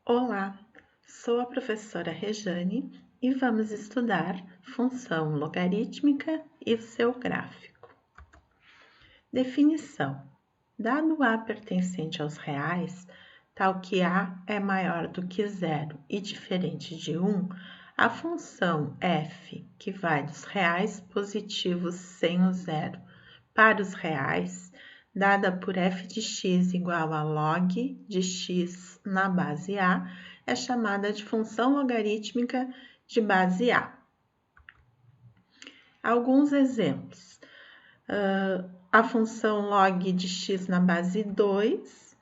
Olá, sou a professora Rejane e vamos estudar função logarítmica e seu gráfico. Definição: dado A pertencente aos reais, tal que A é maior do que zero e diferente de 1, a função f, que vai dos reais positivos sem o zero para os reais, dada por f de x igual a log de x na base A, é chamada de função logarítmica de base A. Alguns exemplos. A função log de x na base 2,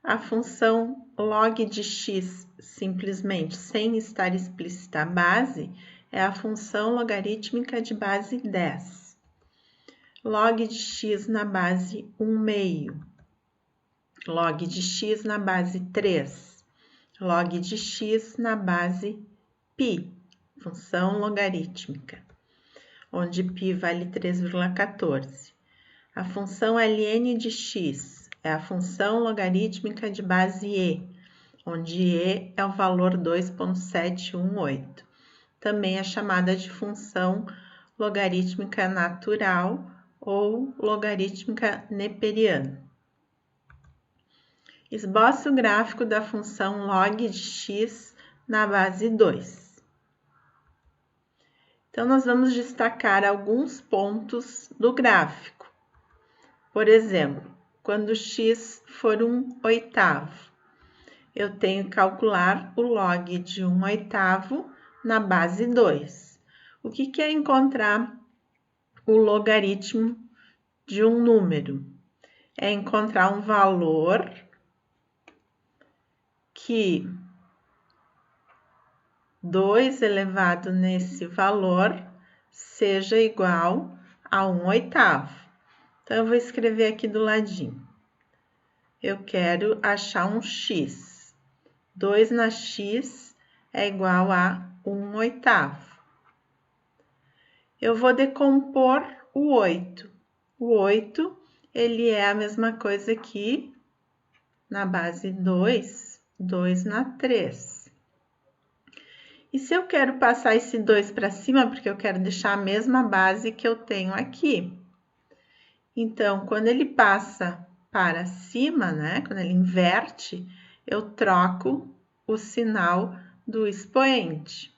a função log de x simplesmente sem estar explícita a base, é a função logarítmica de base 10. Log de x na base 1/2, log de x na base 3, log de x na base π, função logarítmica, onde π vale 3,14. A função ln de x é a função logarítmica de base e, onde e é o valor 2,718. Também é chamada de função logarítmica natural ou logarítmica neperiana. Esboce o gráfico da função log de x na base 2. Então, nós vamos destacar alguns pontos do gráfico. Por exemplo, quando x for 1/8, eu tenho que calcular o log de 1/8 na base 2. O que é encontrar o logaritmo de um número? É encontrar um valor que 2 elevado nesse valor seja igual a 1/8. Então, eu vou escrever aqui do ladinho. Eu quero achar um x. 2 na x é igual a 1/8. Eu vou decompor o 8. O 8, ele é a mesma coisa que na base 2, 2 na 3. E se eu quero passar esse 2 para cima, porque eu quero deixar a mesma base que eu tenho aqui. Então, quando ele passa para cima, né, quando ele inverte, eu troco o sinal do expoente.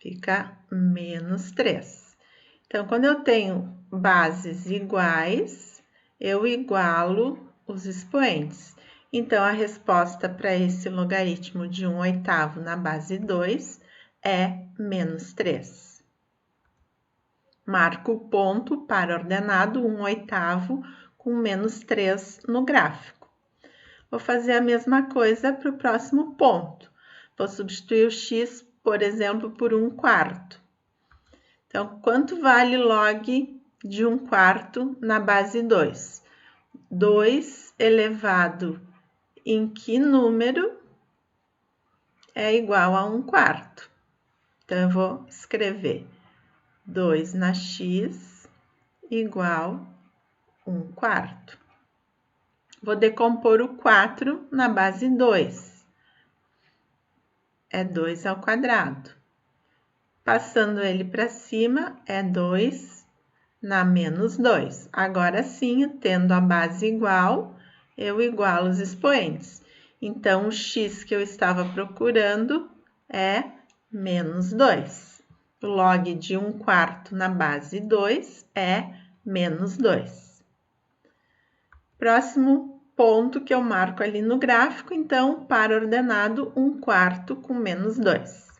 Fica menos 3. Então, quando eu tenho bases iguais, eu igualo os expoentes. Então, a resposta para esse logaritmo de 1/8 na base 2 é menos 3. Marco o ponto para ordenado 1/8 com menos 3 no gráfico. Vou fazer a mesma coisa para o próximo ponto. Vou substituir o x, por exemplo, por 1/4. Então, quanto vale log de 1/4 na base 2? 2 elevado em que número é igual a 1/4? Então, eu vou escrever 2 na x igual 1/4. Vou decompor o 4 na base 2. É 2 ao quadrado. Passando ele para cima, é 2 na menos 2. Agora sim, tendo a base igual, eu igualo os expoentes. Então, o x que eu estava procurando é menos 2. O log de 1/4 na base 2 é menos 2. Próximo ponto que eu marco ali no gráfico, então, para ordenado 1/4 com menos 2.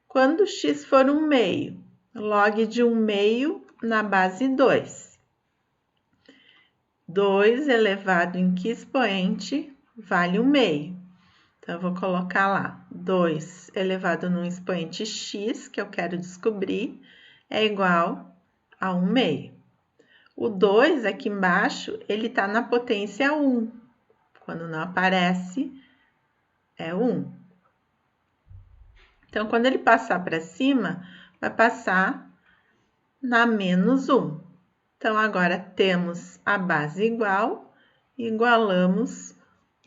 Quando x for 1/2, log de 1/2 na base 2. 2 elevado em que expoente vale 1/2. Então, eu vou colocar lá 2 elevado num expoente x, que eu quero descobrir, é igual a 1/2. O 2 aqui embaixo, ele está na potência 1. Quando não aparece, é 1. Então, quando ele passar para cima, vai passar na menos 1. Então, agora temos a base igual, igualamos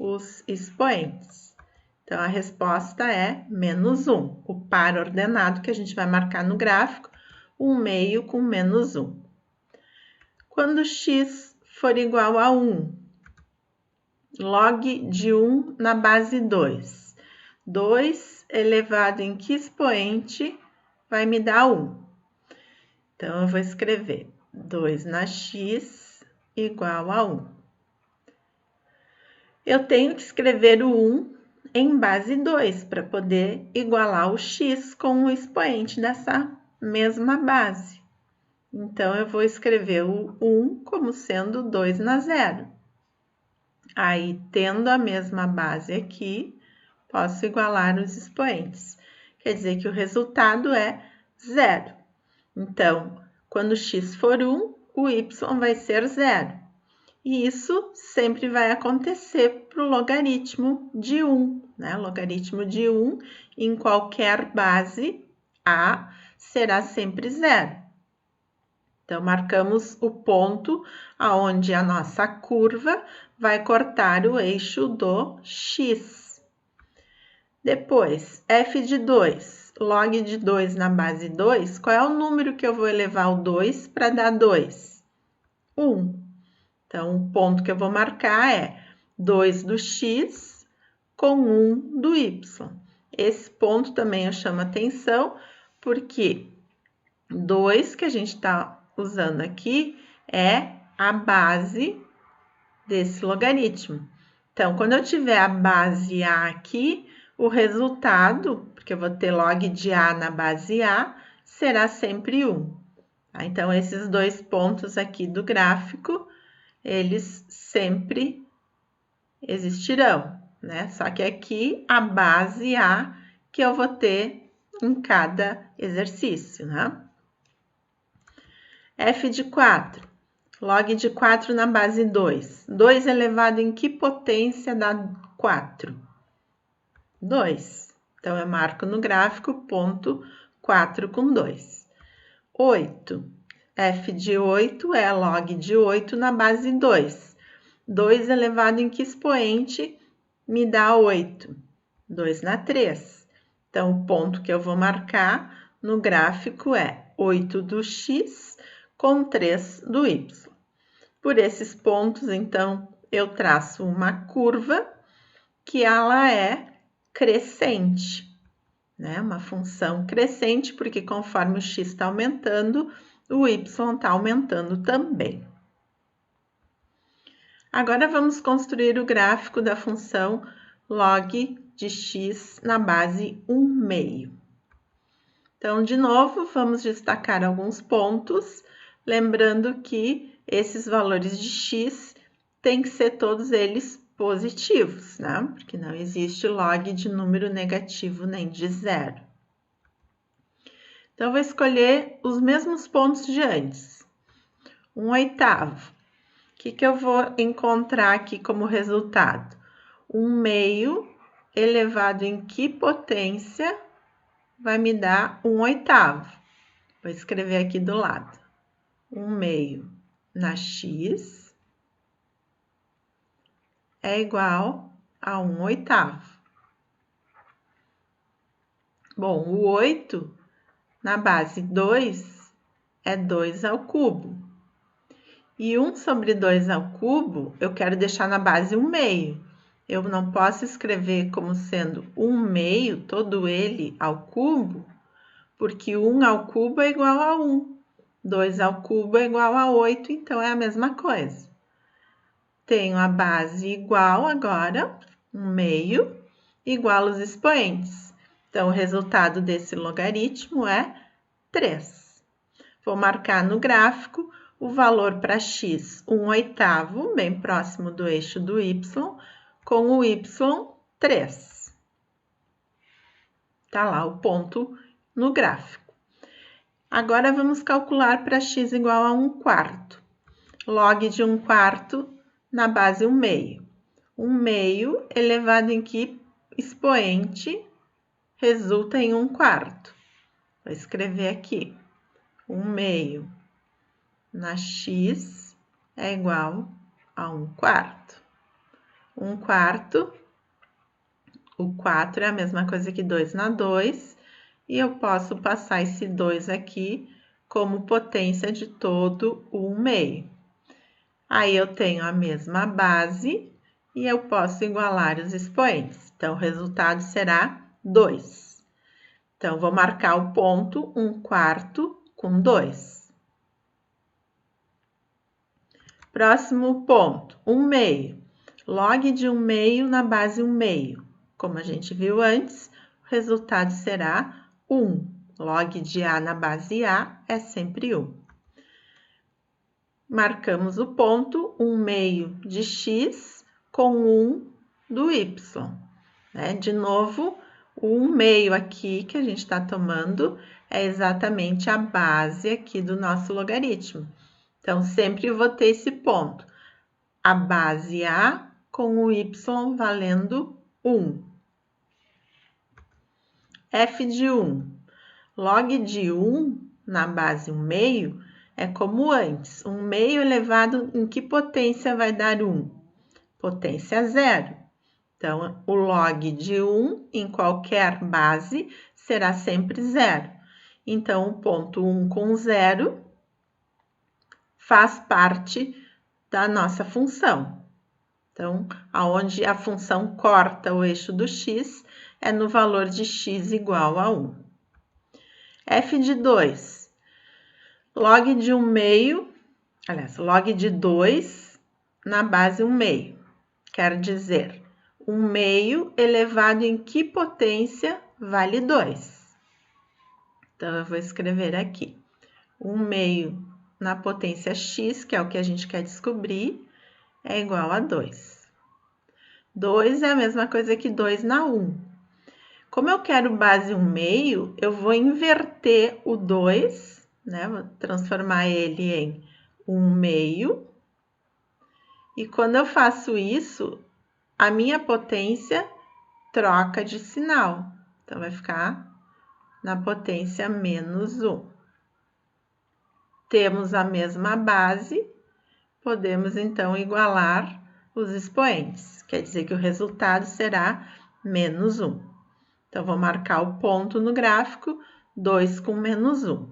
os expoentes. Então, a resposta é menos 1, o par ordenado que a gente vai marcar no gráfico, 1/2 com menos 1. Quando x for igual a 1, log de 1 na base 2. 2 elevado em que expoente vai me dar 1? Então, eu vou escrever 2 na x igual a 1. Eu tenho que escrever o 1 em base 2 para poder igualar o x com o expoente dessa mesma base. Então, eu vou escrever o 1 como sendo 2 na 0. Aí, tendo a mesma base aqui, posso igualar os expoentes. Quer dizer que o resultado é 0. Então, quando x for 1, o y vai ser 0. E isso sempre vai acontecer para o logaritmo de 1, né? Logaritmo de 1 em qualquer base, a será sempre 0. Então, marcamos o ponto aonde a nossa curva vai cortar o eixo do x. Depois, f de 2, log de 2 na base 2, qual é o número que eu vou elevar o 2 para dar 2? 1. Então, o ponto que eu vou marcar é 2 do x com 1 do y. Esse ponto também eu chamo atenção, porque 2 que a gente está usando aqui é a base desse logaritmo. Então, quando eu tiver a base a aqui, o resultado, porque eu vou ter log de a na base a, será sempre 1. Tá? Então, esses dois pontos aqui do gráfico, eles sempre existirão, né? Só que aqui a base a que eu vou ter em cada exercício, né? f de 4, log de 4 na base 2. 2 elevado em que potência dá 4? 2. Então, eu marco no gráfico ponto 4 com 2. 8. f de 8 é log de 8 na base 2. 2 elevado em que expoente me dá 8? 2 na 3. Então, o ponto que eu vou marcar no gráfico é 8 do x com 3 do y. Por esses pontos, então, eu traço uma curva que ela é crescente, né? Uma função crescente, porque conforme o x está aumentando, o y está aumentando também. Agora, vamos construir o gráfico da função log de x na base 1/2. Então, de novo, vamos destacar alguns pontos, lembrando que esses valores de x têm que ser todos eles positivos, né? Porque não existe log de número negativo nem de 0. Então, eu vou escolher os mesmos pontos de antes. 1/8. O que eu vou encontrar aqui como resultado? 1/2 elevado em que potência vai me dar 1/8. Vou escrever aqui do lado. 1/2 na x é igual a 1/8. Bom, o 8 na base 2 é 2 ao cubo. E 1 sobre 2 ao cubo, eu quero deixar na base 1/2. Eu não posso escrever como sendo 1/2, todo ele ao cubo, porque 1 ao cubo é igual a 1. 2 ao cubo é igual a 8, então é a mesma coisa. Tenho a base igual agora, 1/2, igual os expoentes. Então, o resultado desse logaritmo é 3. Vou marcar no gráfico o valor para x, 1/8, bem próximo do eixo do y, com o y 3. Tá lá o ponto no gráfico. Agora, vamos calcular para x igual a 1/4. Log de 1/4 na base 1/2. 1/2 elevado em que expoente resulta em 1/4. Vou escrever aqui. 1/2 na x é igual a 1/4. 1 quarto. O 4 é a mesma coisa que 2 na 2. E eu posso passar esse 2 aqui como potência de todo o 1 meio. Aí eu tenho a mesma base e eu posso igualar os expoentes. Então, o resultado será 2. Então, vou marcar o ponto 1 quarto com 2. Próximo ponto, 1 meio. Log de 1 meio na base 1 meio. Como a gente viu antes, o resultado será 1. Log de A na base A é sempre 1. Marcamos o ponto 1 meio de x com 1 do y. Né? De novo, o 1 meio aqui que a gente está tomando é exatamente a base aqui do nosso logaritmo. Então, sempre vou ter esse ponto. A base A com o y valendo 1. F de 1. Log de 1 na base 1 meio é como antes. 1 meio elevado em que potência vai dar 1? Potência 0. Então, o log de 1 em qualquer base será sempre 0. Então, o ponto 1 com 0 faz parte da nossa função. Então, aonde a função corta o eixo do x é no valor de x igual a 1. F de 2. Log de 1 meio, aliás, log de 2 na base 1 meio. Quer dizer, 1 meio elevado em que potência vale 2? Então, eu vou escrever aqui. 1 meio na potência x, que é o que a gente quer descobrir, é igual a 2. 2 é a mesma coisa que 2 na 1. Como eu quero base 1 meio, eu vou inverter o 2, né? Vou transformar ele em 1 meio. E quando eu faço isso, a minha potência troca de sinal. Então, vai ficar na potência menos 1. Temos a mesma base, podemos então igualar os expoentes. Quer dizer que o resultado será menos 1. Então, vou marcar o ponto no gráfico, 2 com menos 1.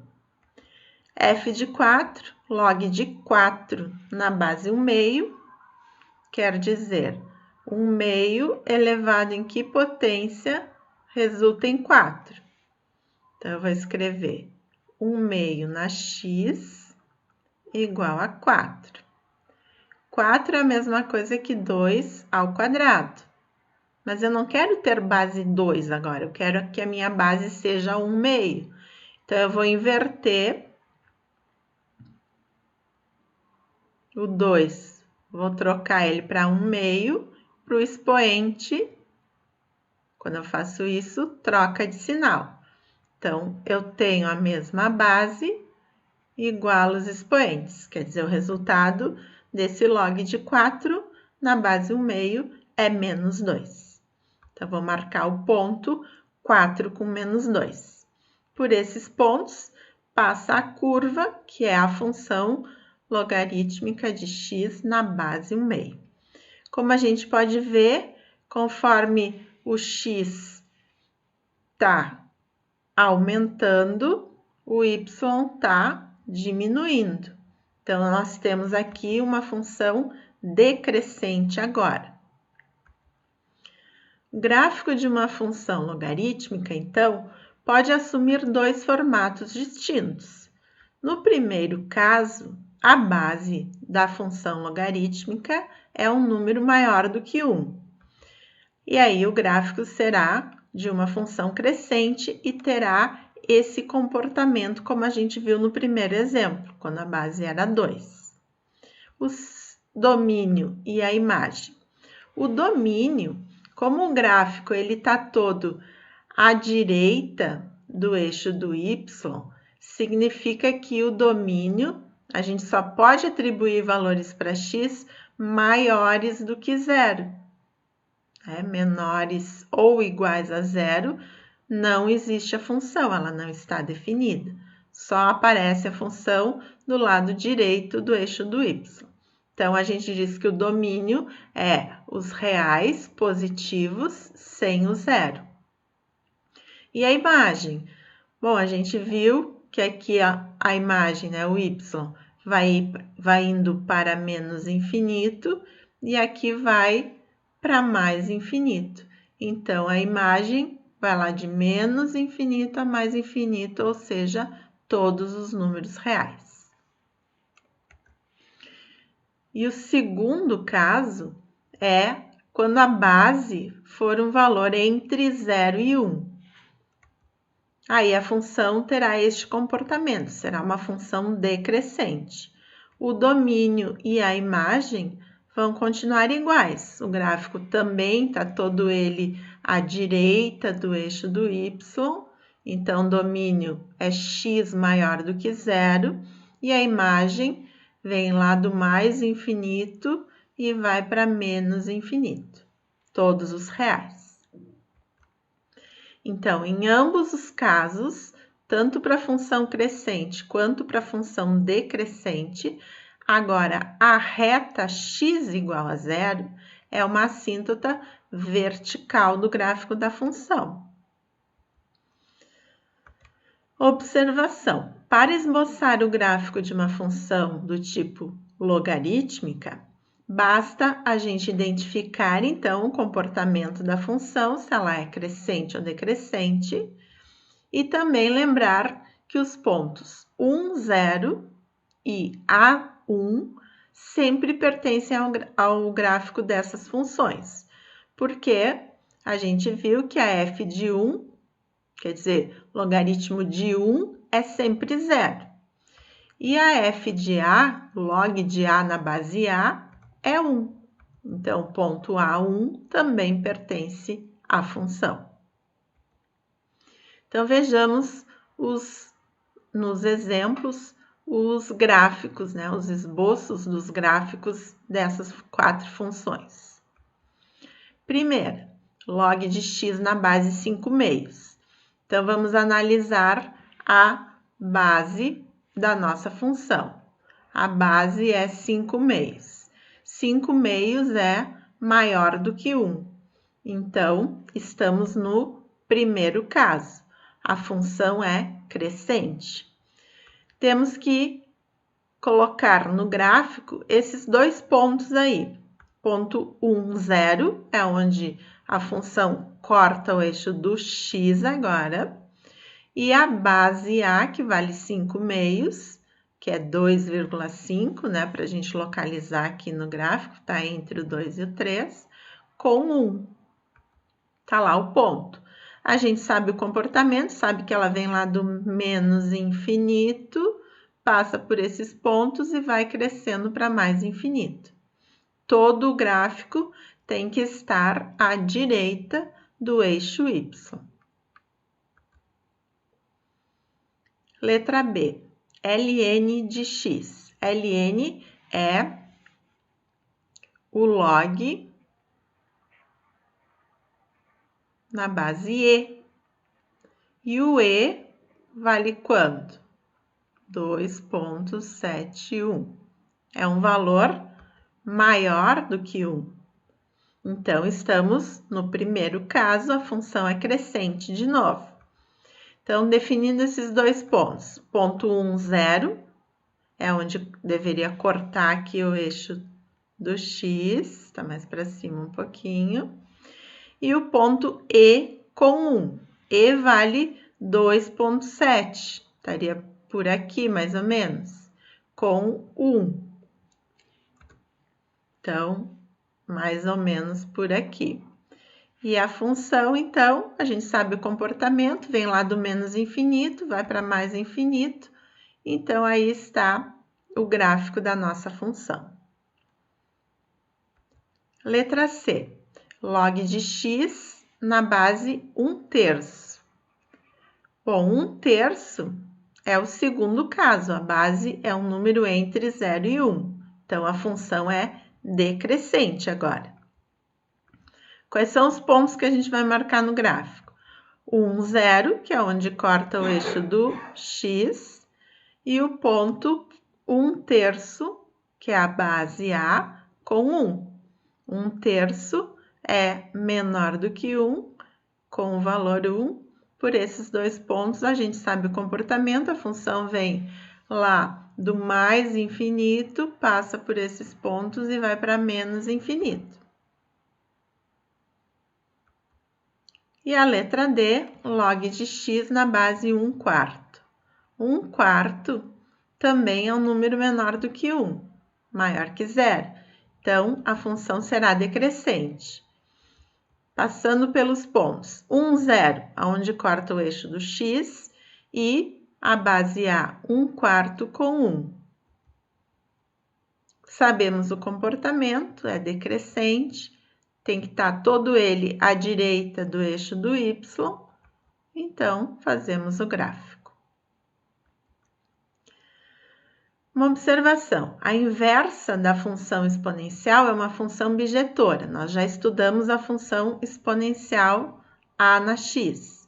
F de 4, log de 4 na base 1 meio, quer dizer, 1 meio elevado em que potência resulta em 4? Então, eu vou escrever 1 meio na x igual a 4. 4 é a mesma coisa que 2 ao quadrado. Mas eu não quero ter base 2 agora, eu quero que a minha base seja 1 meio. Então, eu vou inverter o 2, vou trocar ele para 1 meio, para o expoente. Quando eu faço isso, troca de sinal. Então, eu tenho a mesma base igual os expoentes. Quer dizer, o resultado desse log de 4 na base 1 meio é menos 2. Então, vou marcar o ponto 4 com menos 2. Por esses pontos, passa a curva, que é a função logarítmica de x na base 1 meio. Como a gente pode ver, conforme o x está aumentando, o y está diminuindo. Então, nós temos aqui uma função decrescente agora. O gráfico de uma função logarítmica, então, pode assumir dois formatos distintos. No primeiro caso, a base da função logarítmica é um número maior do que 1. E aí, o gráfico será de uma função crescente e terá esse comportamento, como a gente viu no primeiro exemplo, quando a base era 2. O domínio e a imagem. O domínio, como o gráfico está todo à direita do eixo do y, significa que o domínio, a gente só pode atribuir valores para x maiores do que 0. Menores ou iguais a 0, não existe a função, ela não está definida. Só aparece a função do lado direito do eixo do y. Então, a gente diz que o domínio é os reais positivos sem o zero. E a imagem? Bom, a gente viu que aqui a imagem, né, o y, vai indo para menos infinito e aqui vai para mais infinito. Então, a imagem vai lá de menos infinito a mais infinito, ou seja, todos os números reais. E o segundo caso é quando a base for um valor entre 0 e 1. Aí a função terá este comportamento, será uma função decrescente. O domínio e a imagem vão continuar iguais. O gráfico também está todo ele à direita do eixo do y, então o domínio é x maior do que zero, e a imagem vem lá do mais infinito e vai para menos infinito, todos os reais. Então, em ambos os casos, tanto para a função crescente quanto para a função decrescente, agora a reta x igual a zero é uma assíntota vertical do gráfico da função. Observação: para esboçar o gráfico de uma função do tipo logarítmica, basta a gente identificar, então, o comportamento da função, se ela é crescente ou decrescente, e também lembrar que os pontos 1, 0 e A1 sempre pertencem ao gráfico dessas funções, porque a gente viu que a f de 1, quer dizer, logaritmo de 1 é sempre 0. E a f de A, log de A na base A, é 1. Então, o ponto A1 também pertence à função. Então, vejamos nos exemplos os gráficos, né, os esboços dos gráficos dessas 4 funções. Primeira, log de x na base 5/2. Então, vamos analisar a base da nossa função. A base é 5/2. 5/2 é maior do que 1. Então, estamos no primeiro caso. A função é crescente. Temos que colocar no gráfico esses dois pontos aí. Ponto 1, 0, é onde a função corta o eixo do x agora. E a base A, que vale 5/2, que é 2,5, né? Para a gente localizar aqui no gráfico, está entre o 2 e o 3, com 1. Está lá o ponto. A gente sabe o comportamento, sabe que ela vem lá do menos infinito, passa por esses pontos e vai crescendo para mais infinito. Todo o gráfico tem que estar à direita do eixo y. Letra B, ln de x. Ln é o log na base e. E o e vale quanto? 2,71. É um valor maior do que 1. Então, estamos no primeiro caso, a função é crescente de novo. Então, definindo esses dois pontos. Ponto 1, 0, é onde deveria cortar aqui o eixo do x, está mais para cima um pouquinho. E o ponto E com 1. E vale 2,7, estaria por aqui mais ou menos, com 1. Então, mais ou menos por aqui. E a função, então, a gente sabe o comportamento, vem lá do menos infinito, vai para mais infinito. Então, aí está o gráfico da nossa função. Letra C, log de x na base 1/3. Bom, 1/3 é o segundo caso, a base é um número entre 0 e 1. Então, a função é decrescente agora. Quais são os pontos que a gente vai marcar no gráfico? 1, 0, que é onde corta o eixo do x, e o ponto 1/3, que é a base A, com 1. 1/3 é menor do que 1, com o valor 1. Por esses dois pontos, a gente sabe o comportamento, a função vem lá do mais infinito, passa por esses pontos e vai para menos infinito. E a letra D, log de x na base 1/4. 1/4 também é um número menor do que 1, maior que 0. Então, a função será decrescente. Passando pelos pontos 1, 0, onde corta o eixo do x, e a base A, 1/4 com 1. Sabemos o comportamento, é decrescente, tem que estar todo ele à direita do eixo do y, então fazemos o gráfico. Uma observação, a inversa da função exponencial é uma função bijetora. Nós já estudamos a função exponencial a na x.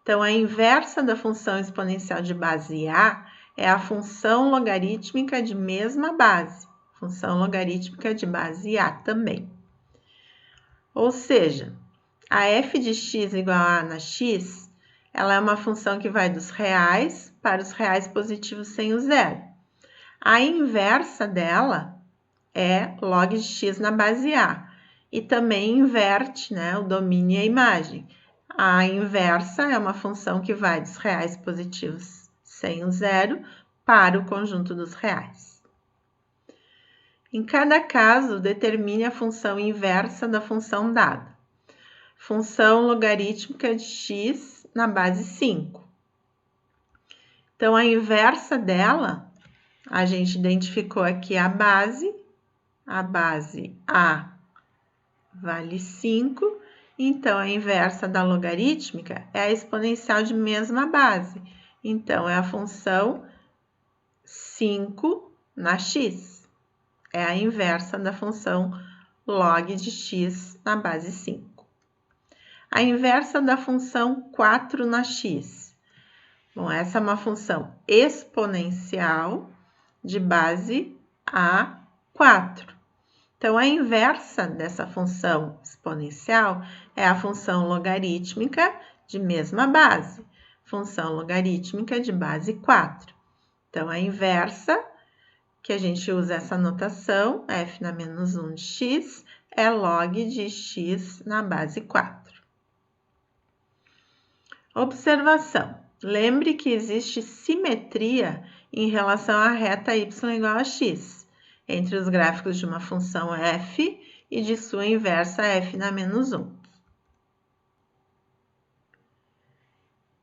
Então, a inversa da função exponencial de base A é a função logarítmica de mesma base. Função logarítmica de base A também. Ou seja, a f de x igual a na x, ela é uma função que vai dos reais para os reais positivos sem o zero. A inversa dela é log de x na base A. E também inverte, né, o domínio e a imagem. A inversa é uma função que vai dos reais positivos sem o zero para o conjunto dos reais. Em cada caso, determine a função inversa da função dada. Função logarítmica de x na base 5. Então, a inversa dela, a gente identificou aqui a base A vale 5, então a inversa da logarítmica é a exponencial de mesma base, então é a função 5 na x, é a inversa da função log de x na base 5. A inversa da função 4 na x, bom, essa é uma função exponencial de base a 4. Então, a inversa dessa função exponencial é a função logarítmica de mesma base, função logarítmica de base 4. Então, a inversa, que a gente usa essa notação, f na menos 1 de x, é log de x na base 4. Observação. Lembre que existe simetria em relação à reta y igual a x, entre os gráficos de uma função f e de sua inversa f na menos 1.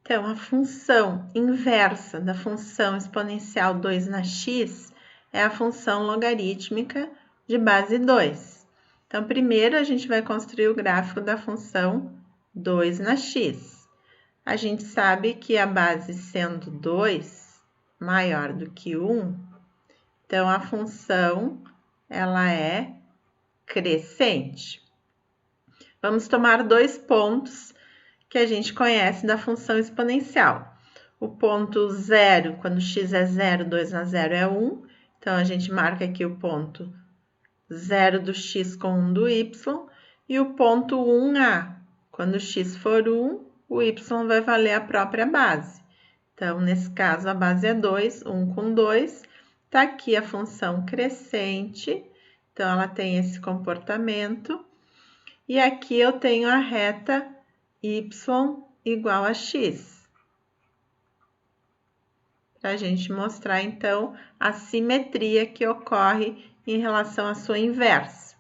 Então, a função inversa da função exponencial 2 na x é a função logarítmica de base 2. Então, primeiro a gente vai construir o gráfico da função 2 na x. A gente sabe que a base sendo 2 maior do que 1, então, a função, ela é crescente. Vamos tomar dois pontos que a gente conhece da função exponencial. O ponto 0, quando x é 0, 2 na 0 é 1. Então, a gente marca aqui o ponto 0 do x com 1 do y. E o ponto 1a, quando x for 1, o y vai valer a própria base. Então, nesse caso, a base é 2, 1 com 2. Está aqui a função crescente, então ela tem esse comportamento. E aqui eu tenho a reta y igual a x. Para a gente mostrar, então, a simetria que ocorre em relação à sua inversa.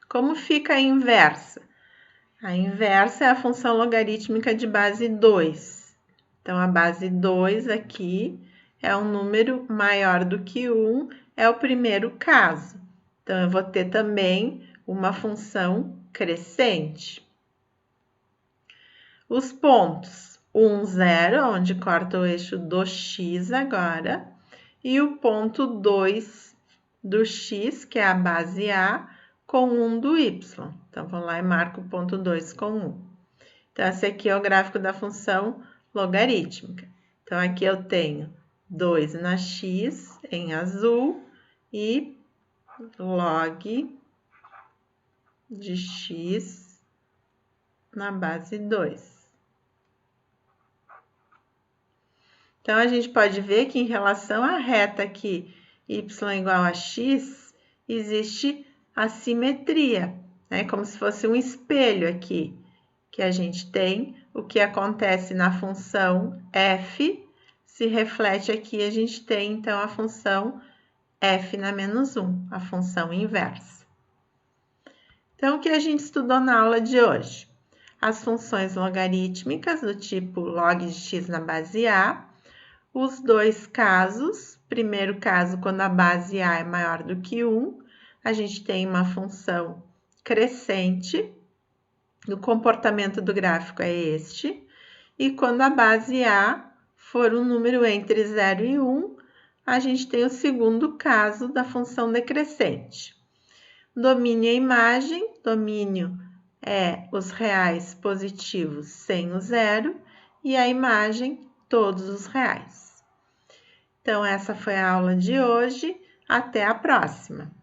Como fica a inversa? A inversa é a função logarítmica de base 2. Então, a base 2 aqui é um número maior do que 1, é o primeiro caso. Então, eu vou ter também uma função crescente. Os pontos 1, 0, onde corta o eixo do x agora, e o ponto 2 do x, que é a base A, com 1 do y. Então, vou lá e marco o ponto 2 com 1. Então, esse aqui é o gráfico da função logarítmica. Então, aqui eu tenho 2 na x em azul e log de x na base 2. Então, a gente pode ver que em relação à reta aqui, y igual a x, existe assimetria, né? Como se fosse um espelho aqui, que a gente tem o que acontece na função f, se reflete aqui, a gente tem, então, a função f na menos 1, a função inversa. Então, o que a gente estudou na aula de hoje? As funções logarítmicas do tipo log de x na base a, os dois casos. Primeiro caso, quando a base a é maior do que 1, a gente tem uma função crescente. O comportamento do gráfico é este. E quando a base a for um número entre 0 e 1, a gente tem o segundo caso da função decrescente. Domínio é imagem. Domínio é os reais positivos sem o zero. E a imagem, todos os reais. Então, essa foi a aula de hoje. Até a próxima!